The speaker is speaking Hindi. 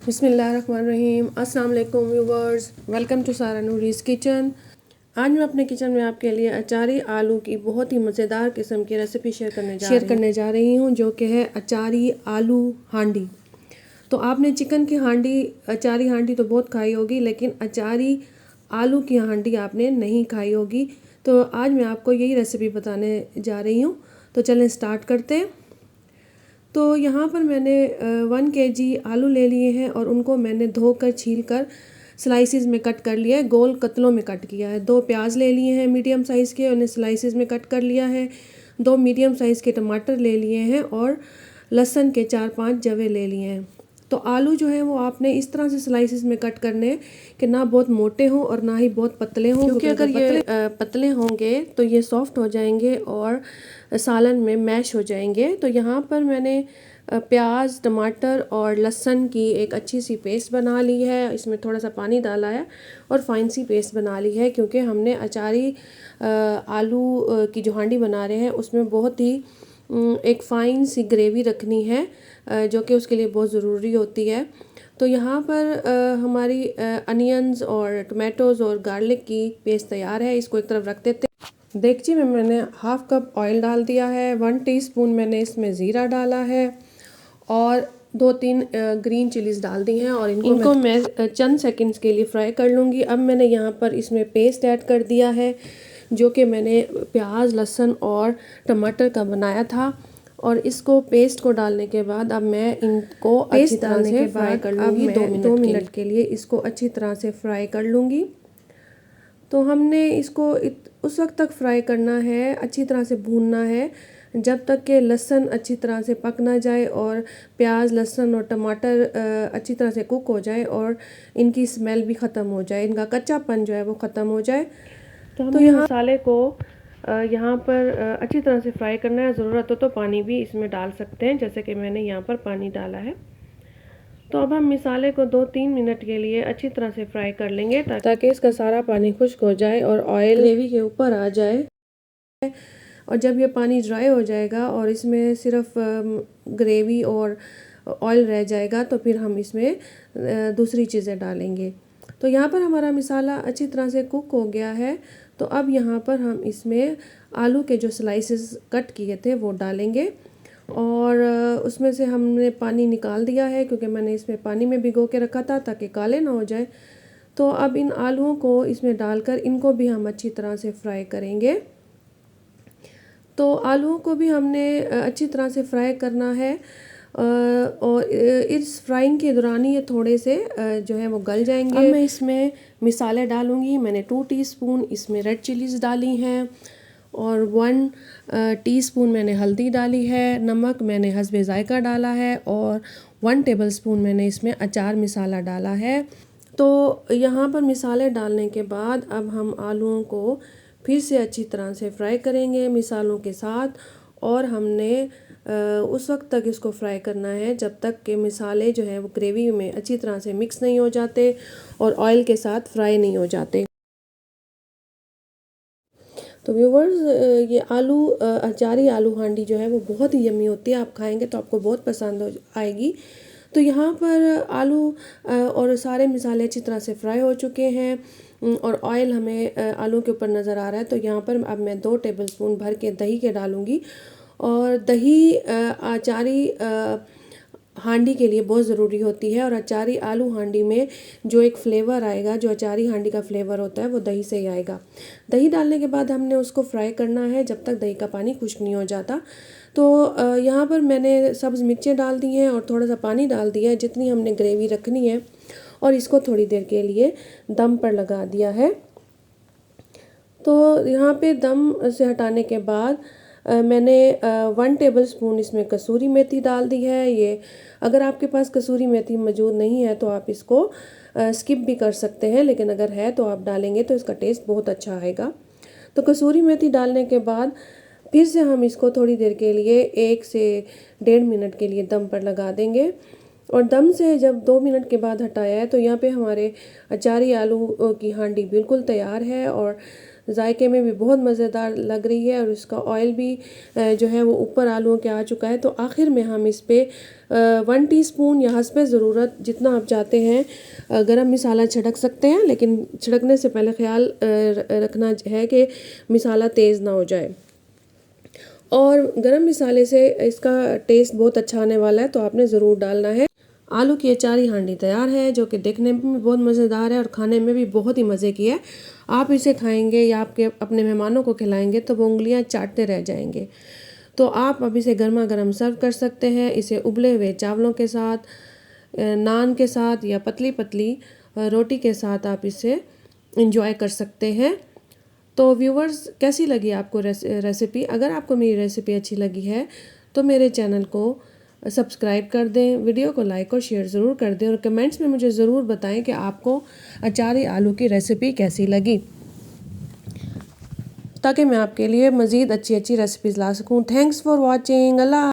बिस्मिल्लाहिर्रहमानिर्रहीम। अस्सलाम वालेकुम व्यूवर्स, वेलकम टू सारा नूरीज़ किचन। आज मैं अपने किचन में आपके लिए अचारी आलू की बहुत ही मज़ेदार किस्म की रेसिपी शेयर करने जा रही हूँ जो कि है अचारी आलू हांडी। तो आपने चिकन की हांडी, अचारी हांडी तो बहुत खाई होगी, लेकिन अचारी आलू की हांडी आपने नहीं खाई होगी। तो आज मैं आपको यही रेसिपी बताने जा रही हूँ। तो चलें स्टार्ट करते हैं। तो यहाँ पर मैंने 1 kg आलू ले लिए हैं और उनको मैंने धोकर छील कर स्लाइसिस में कट कर लिया है, गोल कतलों में कट किया है। 2 प्याज ले लिए हैं मीडियम साइज़ के, उन्हें स्लाइसिस में कट कर लिया है। 2 मीडियम साइज़ के टमाटर ले लिए हैं और लहसुन के 4-5 जवे ले लिए हैं। तो आलू जो है वो आपने इस तरह से स्लाइसिस में कट करने कि ना बहुत मोटे हों और ना ही बहुत पतले हों, क्योंकि अगर ये पतले होंगे तो ये सॉफ्ट हो जाएंगे और सालन में मैश हो जाएंगे। तो यहाँ पर मैंने प्याज, टमाटर और लहसुन की एक अच्छी सी पेस्ट बना ली है। इसमें थोड़ा सा पानी डाला है और फाइन सी पेस्ट बना ली है, क्योंकि हमने अचारी आलू की जो हांडी बना रहे हैं उसमें बहुत ही एक फ़ाइन सी ग्रेवी रखनी है, जो कि उसके लिए बहुत ज़रूरी होती है। तो यहाँ पर हमारी अनियंस और टमाटोज़ और गार्लिक की पेस्ट तैयार है। इसको एक तरफ रख देते हैं। देगची में मैंने 1/2 कप ऑयल डाल दिया है। 1 टीस्पून मैंने इसमें ज़ीरा डाला है और 2-3 ग्रीन चिलीज़ डाल दी हैं और इनको मैं चंद सेकंड्स के लिए फ्राई कर लूँगी। अब मैंने यहाँ पर इसमें पेस्ट ऐड कर दिया है, जो कि मैंने प्याज, लहसुन और टमाटर का बनाया था। और इसको पेस्ट को डालने के बाद अब मैं इनको अच्छी तरह से फ्राई कर लूँगी। 2 मिनट के लिए इसको अच्छी तरह से फ्राई कर लूँगी। तो हमने इसको उस वक्त तक फ्राई करना है, अच्छी तरह से भूनना है, जब तक कि लहसुन अच्छी तरह से पक ना जाए और प्याज, लहसुन और टमाटर अच्छी तरह से कुक हो जाए और इनकी स्मेल भी ख़त्म हो जाए, इनका कच्चापन जो है वो ख़त्म हो जाए। तो यहाँ मसाले को यहाँ पर अच्छी तरह से फ्राई करना है। ज़रूरत हो तो पानी भी इसमें डाल सकते हैं, जैसे कि मैंने यहाँ पर पानी डाला है। तो अब हम मसाले को 2-3 मिनट के लिए अच्छी तरह से फ्राई कर लेंगे, ताकि इसका सारा पानी खुश्क हो जाए और ऑयल ग्रेवी के ऊपर आ जाए। और जब ये पानी ड्राई हो जाएगा और इसमें सिर्फ ग्रेवी और ऑयल रह जाएगा, तो फिर हम इसमें दूसरी चीज़ें डालेंगे। तो यहाँ पर हमारा मसाला अच्छी तरह से कुक हो गया है। तो अब यहाँ पर हम इसमें आलू के जो स्लाइसेस कट किए थे वो डालेंगे और उसमें से हमने पानी निकाल दिया है, क्योंकि मैंने इसमें पानी में भिगो के रखा था ताकि काले ना हो जाए। तो अब इन आलूओं को इसमें डालकर इनको भी हम अच्छी तरह से फ्राई करेंगे। तो आलूओं को भी हमने अच्छी तरह से फ्राई करना है और इस फ्राइंग के दौरान ही ये थोड़े से जो है वो गल जाएंगे। अब मैं इसमें मिसाले डालूँगी। मैंने 2 टीस्पून इसमें रेड चिलीज़ डाली हैं और 1 टीस्पून मैंने हल्दी डाली है। नमक मैंने हस्बे ज़ायका डाला है और 1 टेबलस्पून मैंने इसमें अचार मसाला डाला है। तो यहाँ पर मसाले डालने के बाद अब हम आलूओं को फिर से अच्छी तरह से फ्राई करेंगे मसालों के साथ, और हमने उस वक्त तक इसको फ्राई करना है जब तक कि मसाले जो है वो ग्रेवी में अच्छी तरह से मिक्स नहीं हो जाते और ऑयल के साथ फ्राई नहीं हो जाते। तो व्यूवर्स, ये अचारी आलू हांडी जो है वो बहुत ही यम्मी होती है। आप खाएंगे तो आपको बहुत पसंद आएगी। तो यहाँ पर आलू और सारे मसाले अच्छी तरह से फ्राई हो चुके हैं और ऑयल हमें आलू के ऊपर नज़र आ रहा है। तो यहाँ पर अब मैं 2 टेबलस्पून भर के दही के डालूँगी। और दही अचारी हांडी के लिए बहुत ज़रूरी होती है, और अचारी आलू हांडी में जो एक फ़्लेवर आएगा, जो अचारी हांडी का फ़्लेवर होता है, वो दही से ही आएगा। दही डालने के बाद हमने उसको फ्राई करना है जब तक दही का पानी खुश्क नहीं हो जाता। तो यहाँ पर मैंने सब्ज़ मिर्चें डाल दी हैं और थोड़ा सा पानी डाल दिया है, जितनी हमने ग्रेवी रखनी है, और इसको थोड़ी देर के लिए दम पर लगा दिया है। तो यहाँ पे दम से हटाने के बाद मैंने 1 टेबलस्पून इसमें कसूरी मेथी डाल दी है। ये अगर आपके पास कसूरी मेथी मौजूद नहीं है तो आप इसको स्किप भी कर सकते हैं, लेकिन अगर है तो आप डालेंगे तो इसका टेस्ट बहुत अच्छा आएगा। तो कसूरी मेथी डालने के बाद फिर से हम इसको थोड़ी देर के लिए 1 से 1.5 मिनट के लिए दम पर लगा देंगे। और दम से जब 2 मिनट के बाद हटाया है, तो यहाँ पे हमारे अचारी आलू की हांडी बिल्कुल तैयार है और जायके में भी बहुत मज़ेदार लग रही है और इसका ऑयल भी जो है वो ऊपर आलूओं के आ चुका है। तो आखिर में हम इस पर 1 टीस्पून या हस्बे ज़रूरत जितना आप चाहते हैं गरम मसाला छिड़क सकते हैं, लेकिन छिड़कने से पहले ख्याल रखना है कि मसाला तेज़ ना हो जाए। और गरम मसाले से इसका टेस्ट बहुत अच्छा आने वाला है, तो आपने ज़रूर डालना है। आलू की अचारी हांडी तैयार है, जो कि देखने में भी बहुत मज़ेदार है और खाने में भी बहुत ही मज़े की है। आप इसे खाएंगे या आपके अपने मेहमानों को खिलाएंगे तो वो उंगलियां चाटते रह जाएंगे। तो आप अब इसे गर्मा गर्म सर्व कर सकते हैं। इसे उबले हुए चावलों के साथ, नान के साथ या पतली पतली रोटी के साथ आप इसे इंजॉय कर सकते हैं। तो व्यूवर्स, कैसी लगी आपको रेसिपी? अगर आपको मेरी रेसिपी अच्छी लगी है तो मेरे चैनल को सब्सक्राइब कर दें, वीडियो को लाइक और शेयर ज़रूर कर दें और कमेंट्स में मुझे ज़रूर बताएं कि आपको अचारी आलू की रेसिपी कैसी लगी, ताकि मैं आपके लिए मज़ीद अच्छी अच्छी रेसिपीज़ ला सकूं। Thanks for watching. अल्लाह।